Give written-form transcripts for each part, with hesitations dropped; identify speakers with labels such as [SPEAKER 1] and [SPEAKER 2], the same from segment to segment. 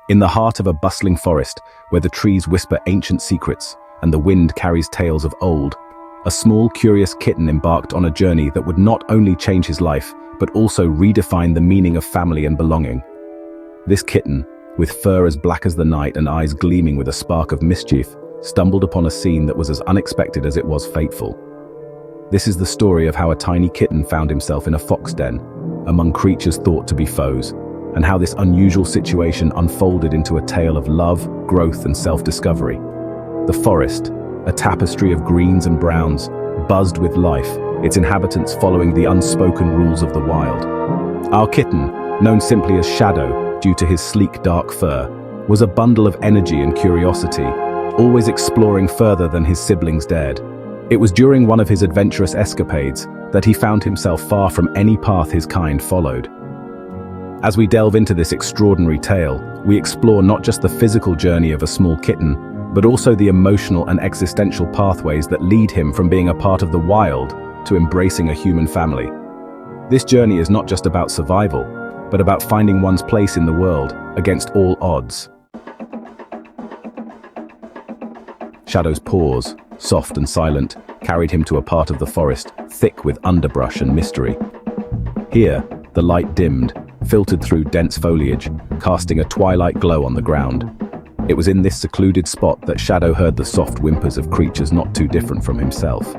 [SPEAKER 1] In the heart of a bustling forest, where the trees whisper ancient secrets and the wind carries tales of old, a small, curious kitten embarked on a journey that would not only change his life, but also redefine the meaning of family and belonging. This kitten, with fur as black as the night and eyes gleaming with a spark of mischief, stumbled upon a scene that was as unexpected as it was fateful. This is the story of how a tiny kitten found himself in a fox den, among creatures thought to be foes, and how this unusual situation unfolded into a tale of love, growth, and self-discovery. The forest, a tapestry of greens and browns, buzzed with life, its inhabitants following the unspoken rules of the wild. Our kitten, known simply as Shadow due to his sleek dark fur, was a bundle of energy and curiosity, always exploring further than his siblings dared. It was during one of his adventurous escapades that he found himself far from any path his kind followed. As we delve into this extraordinary tale, we explore not just the physical journey of a small kitten, but also the emotional and existential pathways that lead him from being a part of the wild to embracing a human family. This journey is not just about survival, but about finding one's place in the world against all odds. Shadow's paws, soft and silent, carried him to a part of the forest thick with underbrush and mystery. Here, the light dimmed, filtered through dense foliage, casting a twilight glow on the ground. It was in this secluded spot that Shadow heard the soft whimpers of creatures not too different from himself.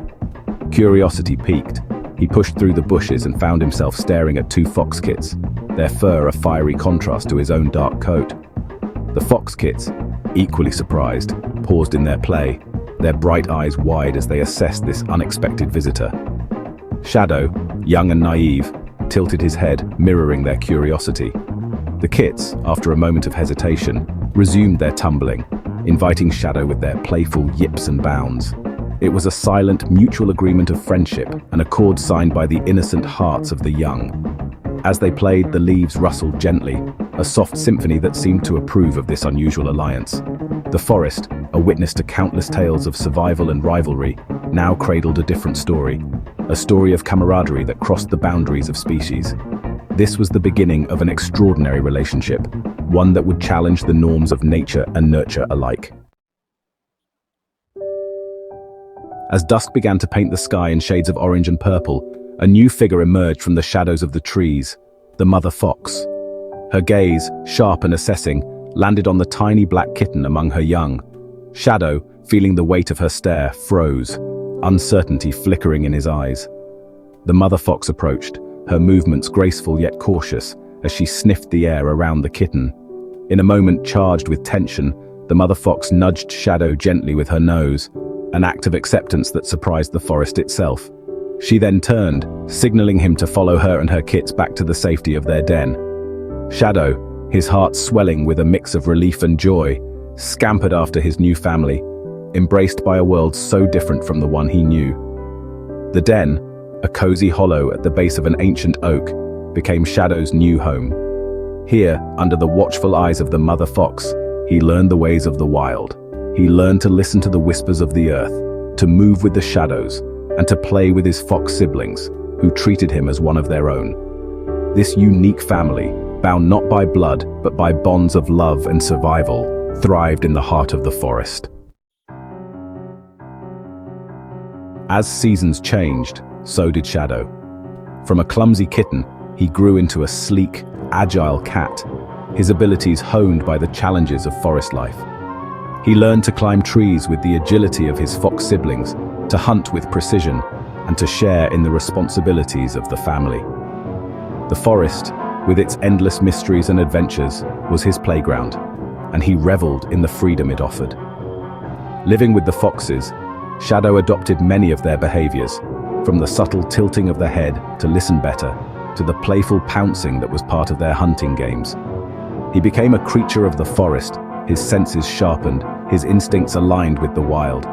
[SPEAKER 1] Curiosity piqued. He pushed through the bushes and found himself staring at two fox kits, their fur a fiery contrast to his own dark coat. The fox kits, equally surprised, paused in their play, their bright eyes wide as they assessed this unexpected visitor. Shadow, young and naive, tilted his head, mirroring their curiosity. The kits, after a moment of hesitation, resumed their tumbling, inviting Shadow with their playful yips and bounds. It was a silent, mutual agreement of friendship, an accord signed by the innocent hearts of the young. As they played, the leaves rustled gently, a soft symphony that seemed to approve of this unusual alliance. The forest, a witness to countless tales of survival and rivalry, now cradled a different story, a story of camaraderie that crossed the boundaries of species. This was the beginning of an extraordinary relationship, one that would challenge the norms of nature and nurture alike. As dusk began to paint the sky in shades of orange and purple, a new figure emerged from the shadows of the trees, the mother fox. Her gaze, sharp and assessing, landed on the tiny black kitten among her young. Shadow, feeling the weight of her stare, froze, uncertainty flickering in his eyes. The mother fox approached, her movements graceful yet cautious, as she sniffed the air around the kitten. In a moment charged with tension, the mother fox nudged Shadow gently with her nose, an act of acceptance that surprised the forest itself. She then turned, signaling him to follow her and her kits back to the safety of their den. Shadow, his heart swelling with a mix of relief and joy, scampered after his new family, embraced by a world so different from the one he knew. The den, a cozy hollow at the base of an ancient oak, became Shadow's new home. Here, under the watchful eyes of the mother fox, he learned the ways of the wild. He learned to listen to the whispers of the earth, to move with the shadows, and to play with his fox siblings, who treated him as one of their own. This unique family, bound not by blood, but by bonds of love and survival, thrived in the heart of the forest. As seasons changed, so did Shadow. From a clumsy kitten, he grew into a sleek, agile cat, his abilities honed by the challenges of forest life. He learned to climb trees with the agility of his fox siblings, to hunt with precision, and to share in the responsibilities of the family. The forest, with its endless mysteries and adventures, was his playground, and he reveled in the freedom it offered. Living with the foxes, Shadow adopted many of their behaviors, from the subtle tilting of the head to listen better, to the playful pouncing that was part of their hunting games. He became a creature of the forest, his senses sharpened, his instincts aligned with the wild.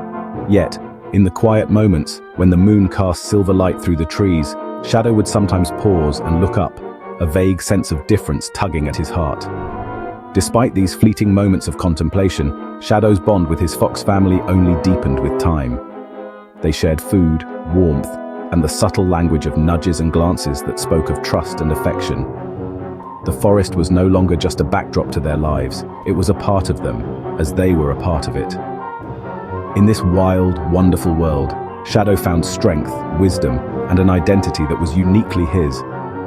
[SPEAKER 1] Yet, in the quiet moments, when the moon cast silver light through the trees, Shadow would sometimes pause and look up, a vague sense of difference tugging at his heart. Despite these fleeting moments of contemplation, Shadow's bond with his fox family only deepened with time. They shared food, warmth, and the subtle language of nudges and glances that spoke of trust and affection. The forest was no longer just a backdrop to their lives, it was a part of them, as they were a part of it. In this wild, wonderful world, Shadow found strength, wisdom, and an identity that was uniquely his,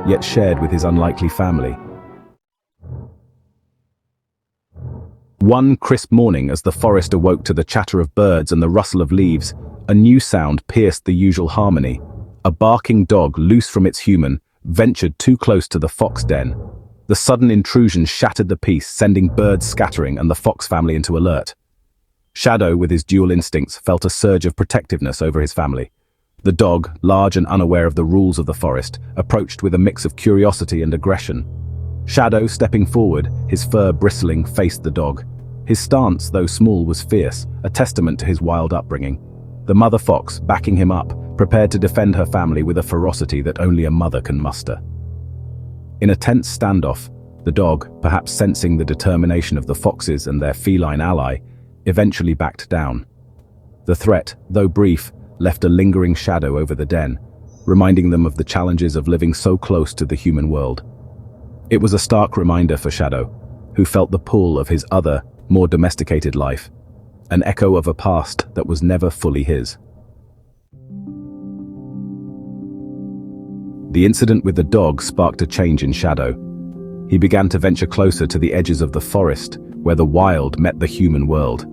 [SPEAKER 1] yet shared with his unlikely family. One crisp morning, as the forest awoke to the chatter of birds and the rustle of leaves, a new sound pierced the usual harmony. A barking dog, loose from its human, ventured too close to the fox den. The sudden intrusion shattered the peace, sending birds scattering and the fox family into alert. Shadow, with his dual instincts, felt a surge of protectiveness over his family. The dog, large and unaware of the rules of the forest, approached with a mix of curiosity and aggression. Shadow, stepping forward, his fur bristling, faced the dog. His stance, though small, was fierce, a testament to his wild upbringing. The mother fox, backing him up, prepared to defend her family with a ferocity that only a mother can muster. In a tense standoff, the dog, perhaps sensing the determination of the foxes and their feline ally, eventually backed down. The threat, though brief, left a lingering shadow over the den, reminding them of the challenges of living so close to the human world. It was a stark reminder for Shadow, who felt the pull of his other, more domesticated life, an echo of a past that was never fully his. The incident with the dog sparked a change in Shadow. He began to venture closer to the edges of the forest, where the wild met the human world.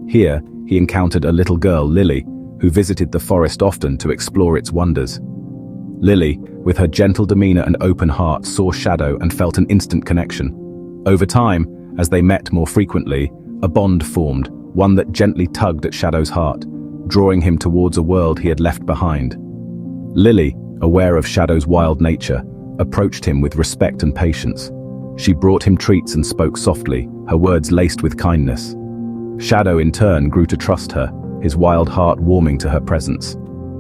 [SPEAKER 1] Here, he encountered a little girl, Lily, who visited the forest often to explore its wonders. Lily, with her gentle demeanor and open heart, saw Shadow and felt an instant connection. Over time, as they met more frequently, a bond formed, one that gently tugged at Shadow's heart, drawing him towards a world he had left behind. Lily, aware of Shadow's wild nature, approached him with respect and patience. She brought him treats and spoke softly, her words laced with kindness. Shadow, in turn, grew to trust her, his wild heart warming to her presence.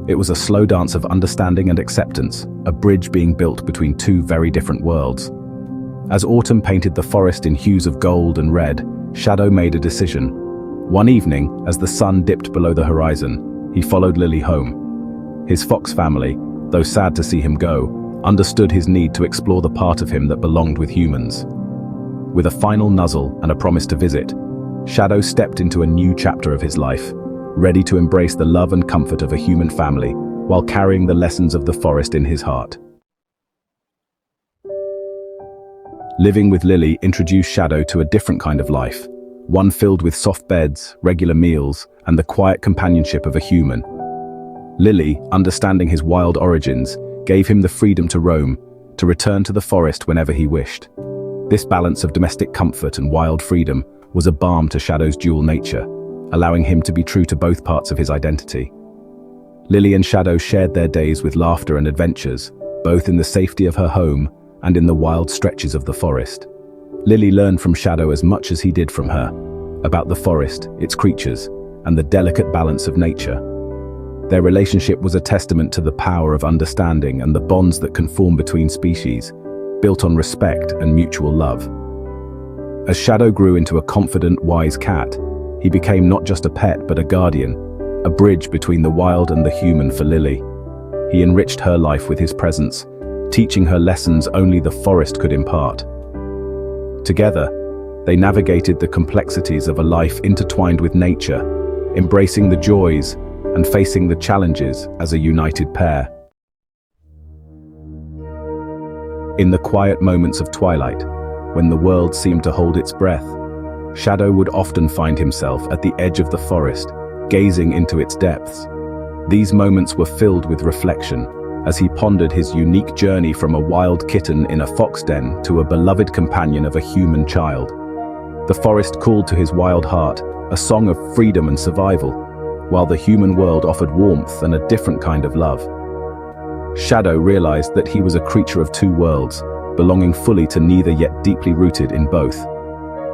[SPEAKER 1] It was a slow dance of understanding and acceptance, a bridge being built between two very different worlds. As autumn painted the forest in hues of gold and red, Shadow made a decision. One evening, as the sun dipped below the horizon, he followed Lily home. His fox family, though sad to see him go, understood his need to explore the part of him that belonged with humans. With a final nuzzle and a promise to visit, Shadow stepped into a new chapter of his life, ready to embrace the love and comfort of a human family, while carrying the lessons of the forest in his heart. Living with Lily introduced Shadow to a different kind of life, one filled with soft beds, regular meals, and the quiet companionship of a human. Lily, understanding his wild origins, gave him the freedom to roam, to return to the forest whenever he wished. This balance of domestic comfort and wild freedom was a balm to Shadow's dual nature, allowing him to be true to both parts of his identity. Lily and Shadow shared their days with laughter and adventures, both in the safety of her home and in the wild stretches of the forest. Lily learned from Shadow as much as he did from her, about the forest, its creatures, and the delicate balance of nature. Their relationship was a testament to the power of understanding and the bonds that can form between species, built on respect and mutual love. As Shadow grew into a confident, wise cat, he became not just a pet but a guardian, a bridge between the wild and the human for Lily. He enriched her life with his presence, teaching her lessons only the forest could impart. Together, they navigated the complexities of a life intertwined with nature, embracing the joys and facing the challenges as a united pair. In the quiet moments of twilight, when the world seemed to hold its breath, Shadow would often find himself at the edge of the forest, gazing into its depths. These moments were filled with reflection, as he pondered his unique journey from a wild kitten in a fox den to a beloved companion of a human child. The forest called to his wild heart, a song of freedom and survival, while the human world offered warmth and a different kind of love. Shadow realized that he was a creature of two worlds, belonging fully to neither yet deeply rooted in both.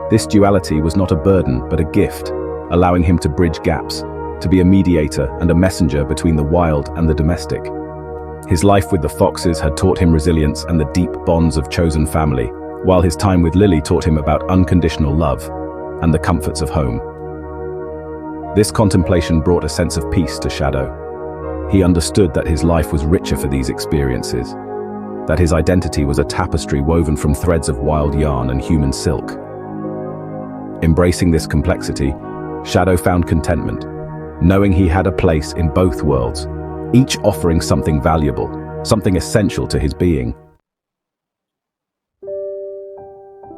[SPEAKER 1] This duality was not a burden, but a gift, allowing him to bridge gaps, to be a mediator and a messenger between the wild and the domestic. His life with the foxes had taught him resilience and the deep bonds of chosen family, while his time with Lily taught him about unconditional love and the comforts of home. This contemplation brought a sense of peace to Shadow. He understood that his life was richer for these experiences, that his identity was a tapestry woven from threads of wild yarn and human silk. Embracing this complexity, Shadow found contentment, knowing he had a place in both worlds, each offering something valuable, something essential to his being.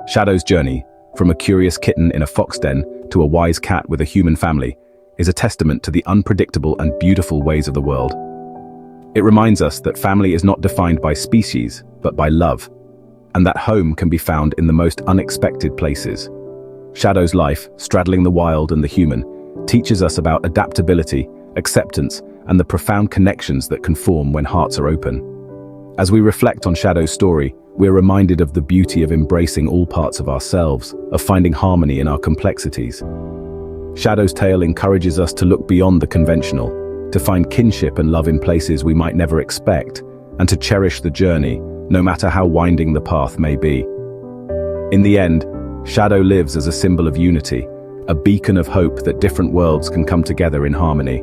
[SPEAKER 1] Shadow's journey, from a curious kitten in a fox den to a wise cat with a human family, is a testament to the unpredictable and beautiful ways of the world. It reminds us that family is not defined by species, but by love, and that home can be found in the most unexpected places. Shadow's life, straddling the wild and the human, teaches us about adaptability, acceptance, and the profound connections that can form when hearts are open. As we reflect on Shadow's story, we're reminded of the beauty of embracing all parts of ourselves, of finding harmony in our complexities. Shadow's tale encourages us to look beyond the conventional, to find kinship and love in places we might never expect, and to cherish the journey, no matter how winding the path may be. In the end, Shadow lives as a symbol of unity, a beacon of hope that different worlds can come together in harmony.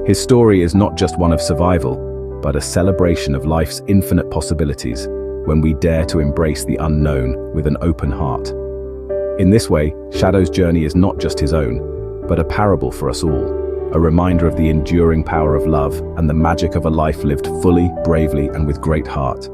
[SPEAKER 1] His story is not just one of survival, but a celebration of life's infinite possibilities when we dare to embrace the unknown with an open heart. In this way, Shadow's journey is not just his own, but a parable for us all, a reminder of the enduring power of love and the magic of a life lived fully, bravely, and with great heart.